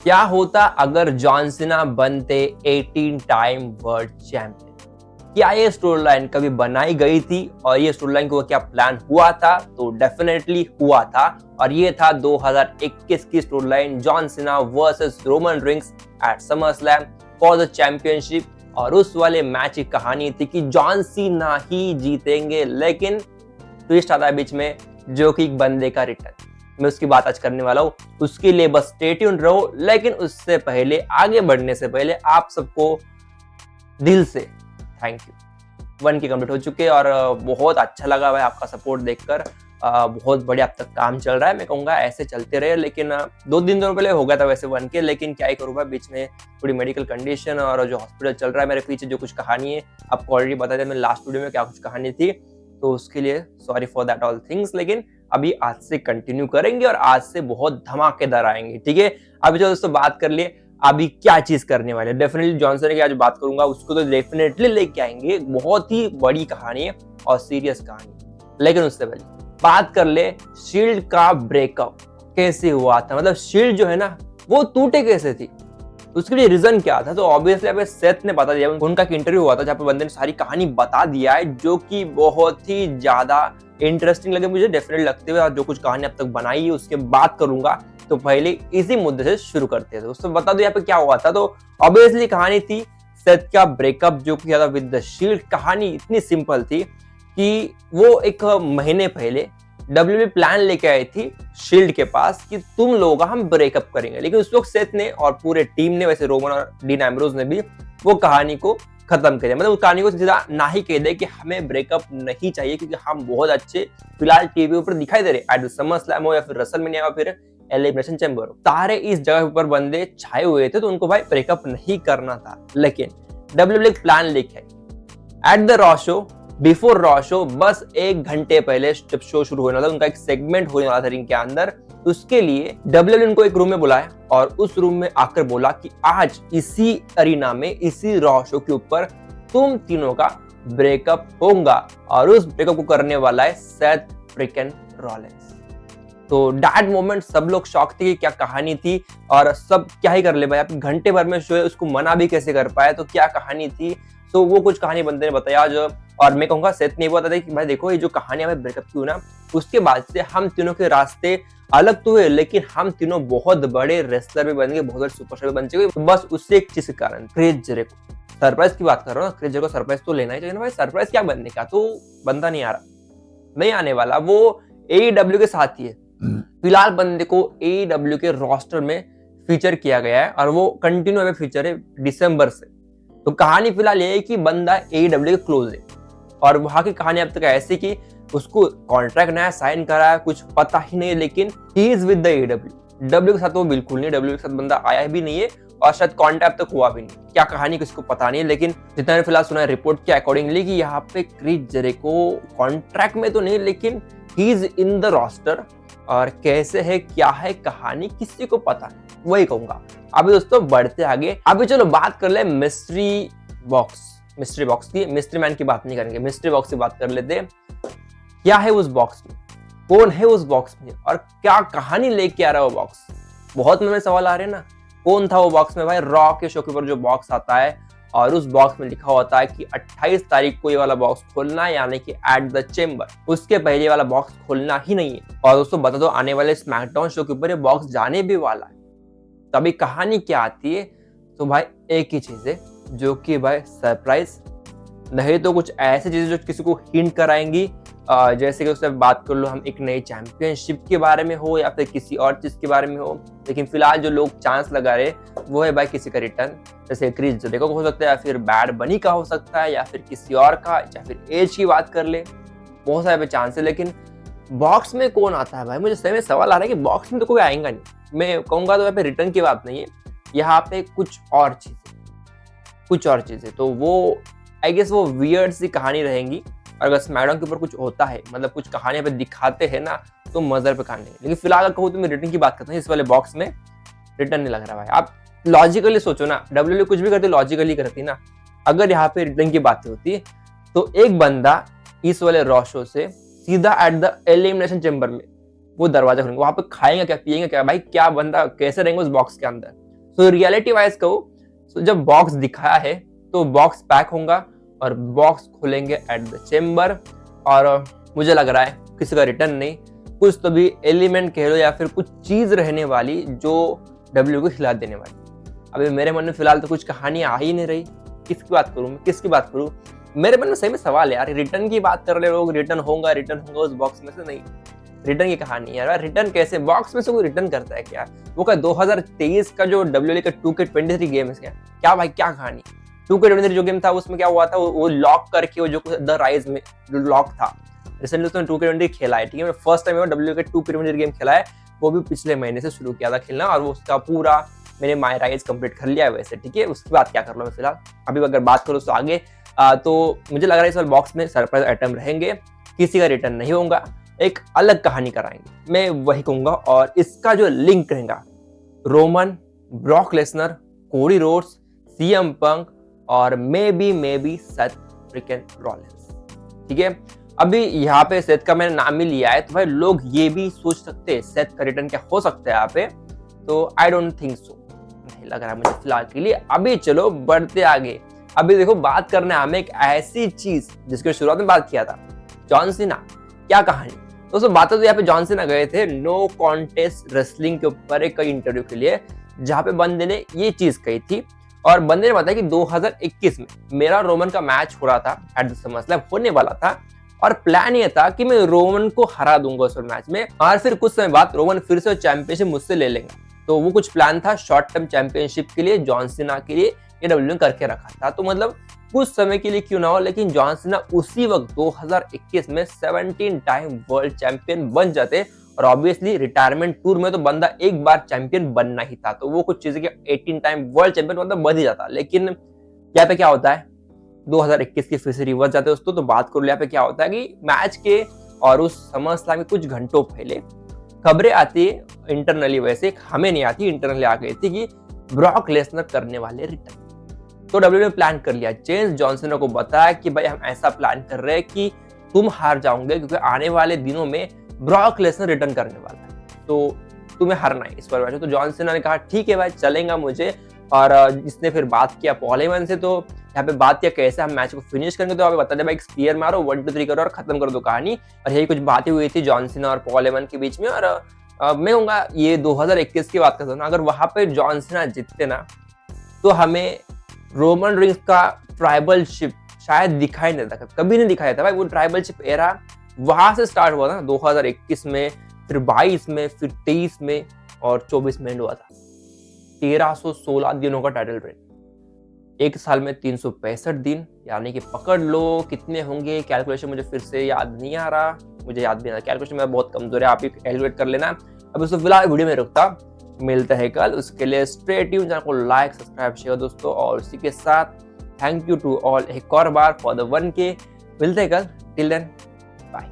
क्या होता अगर जॉन सीना बनते 18 टाइम वर्ल्ड चैंपियन? क्या ये स्टोरी लाइन कभी बनाई गई थी और ये स्टोरी लाइन को क्या प्लान हुआ था? तो डेफिनेटली हुआ था और ये था 2021 की story line, John Cena versus Roman Reigns at SummerSlam for the championship. और उस वाले मैच की कहानी थी कि जॉन सीना ही जीतेंगे, लेकिन ट्विस्ट आता है बीच में, जो कि एक बंदे का रिटर्न। मैं उसकी बात आज करने वाला हूँ, उसके लिए बस स्टे ट्यून्ड रहो। लेकिन उससे पहले, आगे बढ़ने से पहले, आप सबको दिल से थैंक यू। 1K कंप्लीट हो चुके और बहुत अच्छा लगा भाई आपका सपोर्ट देखकर। बहुत बढ़िया अब तक काम चल रहा है। मैं कहूँगा ऐसे चलते रहे, लेकिन 2 दिन पहले हो गया था वैसे 1K, लेकिन क्या ही करूँ भाई, बीच में थोड़ी मेडिकल कंडीशन और जो हॉस्पिटल चल रहा है मेरे पीछे, जो कुछ कहानी है आपको ऑलरेडी बता दिया मैंने लास्ट वीडियो में क्या कुछ कहानी थी, तो उसके लिए sorry for that all things. लेकिन अभी आज से कंटिन्यू करेंगे और आज से बहुत धमाकेदार आएंगे, ठीक है। अभी जो दोस्तों बात कर लिए अभी क्या चीज करने वाले, डेफिनेटली जॉनसन की आज बात करूंगा, उसको तो डेफिनेटली लेके आएंगे। बहुत ही बड़ी कहानी है और सीरियस कहानी। लेकिन उससे पहले बात कर ले शील्ड का ब्रेकअप कैसे हुआ था, मतलब शील्ड जो है ना वो टूटे कैसे थी, उसके लिए रीजन क्या था। तो ऑब्वियसली यहाँ पे सेथ ने बता दिया, उनका एक इंटरव्यू हुआ था जहाँ पे बंदे ने सारी कहानी बता दिया है, जो कि बहुत ही ज्यादा इंटरेस्टिंग लगे मुझे, डेफिनेटली लगते हुए। और जो कुछ कहानी अब तक बनाई है उसके बात करूंगा, तो पहले इसी मुद्दे से शुरू करते हैं। दोस्तों बता दो यहाँ पे क्या हुआ था। तो ऑब्वियसली कहानी थी सेथ का ब्रेकअप जो किया था विद द शील्ड। कहानी इतनी सिंपल थी कि वो एक महीने पहले WWE प्लान लेके आई थी शील्ड के पास कि तुम लोगों का हम ब्रेकअप करेंगे, लेकिन उस वक्त सेथ ने और पूरे टीम ने, वैसे रोमन और डीन एम्ब्रोज ने भी वो कहानी को खत्म कर दिया। मतलब उस कहानी को सीधा ना ही कह दे कि हमें ब्रेकअप नहीं चाहिए, क्योंकि हम बहुत अच्छे फिलहाल टीवी ऊपर दिखाई दे रहे, एट समरस्लैम हो या फिर रेसलमेनिया हो फिर एलिमिनेशन चैम्बर हो, सारे इस जगह ऊपर बंदे छाए हुए थे, तो उनको भाई ब्रेकअप नहीं करना था। लेकिन WWE प्लान लेके आई at the Raw show, before Raw show, बस 1 घंटे पहले जब शो शुरू होने वाला था, उनका एक सेगमेंट होने वाला था रिंग के अंदर, उसके लिए WWE उनको एक रूम में बुलाया और उस रूम में आकर बोला कि आज इसी अरीना में, इसी रॉ शो के ऊपर तुम तीनों का ब्रेकअप होगा और उस ब्रेकअप को करने वाला है सेथ फ्रिकन रॉलिंस। तो दैट मोमेंट सब लोग शॉक थे कि क्या कहानी थी और सब क्या ही कर ले भाई, आप घंटे भर में शो है, उसको मना भी कैसे कर पाए, तो क्या कहानी थी। तो वो कुछ कहानी बंदे ने बताया जो, और मैं कहूंगा सेथ ने बता दिया कि भाई देखो ये जो कहानी हमें ब्रेकअप की हुई ना, उसके बाद से हम तीनों के रास्ते अलग तो हुए, लेकिन हम तीनों बहुत बड़े रेसलर भी बन गए, बहुत बड़े सुपरस्टार भी बन चुके। तो बस उससे एक चीज के कारण, क्रिस जेरिको, सरप्राइज की बात कर रहा हूँ, क्रिस जेरिको सरप्राइज तो लेना ही चाहिए ना भाई। सरप्राइज क्या बनने का, तो बंदा नहीं आ रहा, नहीं आने वाला, वो AEW के साथ ही है फिलहाल। बंदे को AEW के रोस्टर में फीचर किया गया है और वो कंटिन्यू में फीचर है दिसंबर से। तो कहानी फिलहाल ये है कि बंदा AEW के क्लोज है और वहां की कहानी अब तक ऐसी कि उसको कॉन्ट्रैक्ट नया साइन करा है, कुछ पता ही नहीं, लेकिन he is with the AEW के साथ वो बिल्कुल नहीं, WWE के साथ बंदा आया भी नहीं है और शायद कॉन्टैक्ट तक हुआ भी नहीं। क्या कहानी किसको पता नहीं है, लेकिन जितना ने फिलहाल सुना है रिपोर्ट के अकॉर्डिंगली कि यहाँ पे क्रिस जेरिको कॉन्ट्रैक्ट में तो नहीं, लेकिन he is in the roster. और कैसे है, क्या है कहानी, किसी को पता नहीं, वही कहूंगा। अभी दोस्तों बढ़ते आगे, अभी चलो बात कर ले मिस्ट्री बॉक्स की। मिस्ट्री मैन की बात नहीं करेंगे, मिस्ट्री बॉक्स की बात कर लेते। क्या है उस बॉक्स में, कौन है उस बॉक्स में और क्या कहानी लेके आ रहा है वो बॉक्स। बहुत मन में सवाल आ रहे हैं ना, कौन था वो बॉक्स में भाई। रॉ के शो के ऊपर जो बॉक्स आता है और उस बॉक्स में लिखा होता है कि 28 तारीख को ये वाला बॉक्स खोलना है, यानी कि एट द चेंबर, उसके पहले वाला बॉक्स खोलना ही नहीं है। और दोस्तों बता दो, आने वाले स्मैकडाउन शो के ऊपर ये बॉक्स जाने भी वाला है। तभी कहानी क्या आती है, तो भाई एक ही चीज है जो कि भाई सरप्राइज, नहीं तो कुछ ऐसी चीजें जो किसी को हिंट कराएंगी, जैसे कि उससे बात कर लो हम एक नई चैंपियनशिप के बारे में हो या फिर किसी और चीज के बारे में हो। लेकिन फिलहाल जो लोग चांस लगा रहे वो है भाई किसी का रिटर्न, जैसे क्रिस जेरिको का हो सकता है, या फिर बैड बनी का हो सकता है, या फिर किसी और का, या फिर एज की बात कर ले, बहुत सारे चांस है। लेकिन बॉक्स में कौन आता है भाई, मुझे सही में सवाल आ रहा है कि बॉक्स में तो कोई आएगा नहीं। मैं कहूंगा तो यहाँ पे रिटर्न की बात नहीं है, यहाँ पे कुछ और चीजें, तो वो आई गेस वो वियर्ड सी कहानी रहेंगी। अगर स्मैकडाउन के ऊपर कुछ होता है, मतलब कुछ कहानियां पे दिखाते हैं ना, तो मजर पे कहानी। लेकिन फिलहाल अगर कहूँ तो मैं रिटर्न की बात करता हूँ, इस वाले बॉक्स में रिटर्न नहीं लग रहा भाई। आप लॉजिकली सोचो ना, WWE कुछ भी करती लॉजिकली करती ना। अगर यहाँ पे रिटर्न की बात होती तो एक बंदा इस वाले रॉ शो से सीधा एट द एलिमिनेशन चेंबर में वो दरवाजा खोलेंगे, वहां पे खाएंगे क्या, पिएंगे क्या भाई, क्या बंदा कैसे रहेंगे उस बॉक्स के अंदर। तो रियलिटी वाइज कहो तो जब बॉक्स दिखाया है तो बॉक्स पैक होगा और बॉक्स खोलेंगे एट द चेम्बर, और मुझे लग रहा है किसी का रिटर्न नहीं, कुछ तो भी एलिमेंट कह लो या फिर कुछ चीज रहने वाली जो डब्ल्यू को खिला देने वाली। अभी मेरे मन में फिलहाल तो कुछ कहानी आ ही नहीं रही, किसकी बात करूं मैं, किसकी बात करूं। मेरे मन में सही में सवाल है यार, रिटर्न की बात कर रहे लोग, रिटर्न होगा उस बॉक्स में से, नहीं रिटर्न की कहानी है यार। रिटर्न कैसे बॉक्स में से कोई रिटर्न करता है क्या? वो क्या 2023 का जो डब्ल्यूएल का 2K23 गेम है क्या भाई, क्या कहानी। 2K23 जो गेम था उसमें क्या हुआ था, वो लॉक करके, वो जो द राइज में जो लॉक था, रिसेंटली उसने 2K23 खेला है, ठीक है। फर्स्ट टाइम डब्ल्यूएल का 2K23 गेम खेला है, वो भी पिछले महीने से शुरू किया था खेलना, और वो उसका पूरा मैंने माई राइज कंप्लीट कर लिया है वैसे, ठीक है। उसकी बात क्या कर लो मैं फिलहाल, अभी अगर बात करूँ तो आगे तो मुझे लग रहा है इस बार बॉक्स में सरप्राइज आइटम रहेंगे, किसी का रिटर्न नहीं होगा, एक अलग कहानी कराएंगे, मैं वही कहूंगा। और इसका जो लिंक रहेगा Roman, Brock Lesnar, Cody Rhodes, CM Punk और maybe Seth freaking Rollins, ठीक है। अभी यहाँ पे सेथ का मैंने नाम ही लिया है, तो भाई लोग ये भी सोच सकते हैं सेथ का रिटर्न क्या हो सकता है यहाँ पे, तो आई डोंट थिंक सो, नहीं लग रहा है मुझे फिलहाल के लिए। अभी चलो बढ़ते आगे। अभी देखो बात करने हमें एक ऐसी चीज जिसकी शुरुआत में बात किया था, जॉन सीना, क्या कहानी। दोस्तों बात तो यहाँ पे जॉन सीना गए थे नो कॉन्टेस्ट रेसलिंग के ऊपर एक इंटरव्यू के लिए, जहाँ पे बंदे ने ये चीज कही थी, और बंदे ने बताया कि 2021 में मेरा रोमन का मैच हो रहा था एट द समरस्लैम, होने वाला था, और प्लान ये था कि मैं रोमन को हरा दूंगा उस मैच में, और फिर कुछ समय बाद रोमन फिर से चैंपियनशिप मुझसे ले लेंगे। तो वो कुछ प्लान था शॉर्ट टर्म चैंपियनशिप के लिए, जॉन सीना के लिए ये डब्ल्यू ने करके रखा था। तो मतलब कुछ समय के लिए क्यों ना हो, लेकिन जॉन सीना उसी वक्त 2021 में 17 टाइम वर्ल्ड चैंपियन बन जाते, और ऑब्वियसली रिटायरमेंट टूर में तो बंदा एक बार चैंपियन बनना ही था, तो वो कुछ चीजें 18 टाइम वर्ल्ड चैंपियन मतलब बन ही जाता। लेकिन यहाँ पे क्या होता है, 2021 की फिर से रिवर्स जाते हैं दोस्तों। तो बात करो यहाँ पे क्या होता है कि मैच के और उस समरस्लैम के कुछ घंटों पहले खबरें आती है इंटरनली, वैसे हमें नहीं आती, इंटरनली आ गई थी कि ब्रॉक लेसनर करने वाले रिटर्न। तो डब्ल्यू ने प्लान कर लिया, जेम्स जॉनसन को बताया कि भाई हम ऐसा प्लान कर रहे हैं कि तुम हार जाओगे, क्योंकि आने वाले दिनों में ब्रॉक लेसनर रिटर्न करने वाला है, तो तुम्हें हारना है इस पर मैच। तो जॉन सीना ने कहा ठीक है भाई चलेगा मुझे, और इसने फिर बात किया पॉल हेमन से, तो यहाँ पे बात किया कैसे हम मैच को फिनिश करेंगे, तो बता दे भाई स्पीयर मारो 1 2 3 करो और खत्म कर दो कहानी। और यही कुछ बातें हुई थी जॉन सीना और पॉल हेमन के बीच में। और मैं कहूँगा ये 2021 की बात करता हूँ ना, अगर वहां पे जॉन सीना जीतते ना, तो हमें रोमन रिंग्स का ट्राइबलशिप शायद दिखाई नहीं देता, कभी नहीं दिखाया था भाई। वो ट्राइबलशिप एरा वहां से स्टार्ट हुआ था 2021 में, फिर 22 में, फिर 23 में और 24 में एंड हुआ था। 1316 दिनों का टाइटल रेन, एक साल में 365 दिन, यानी कि पकड़ लो कितने होंगे, कैलकुलेशन मुझे फिर से याद नहीं आ रहा, मुझे याद भी नहीं आ रहा, कैलकुलेशन में बहुत कमजोर है, आप ही कैलकुलेट कर लेना। अब उसको फिलहाल वीडियो में रुकता, मिलता है कल, उसके लिए स्टे ट्यून, चैनल को लाइक सब्सक्राइब शेयर दोस्तों, और उसी के साथ थैंक यू टू ऑल एक और बार फॉर द 1K। मिलते हैं कल, टिल देन बाय।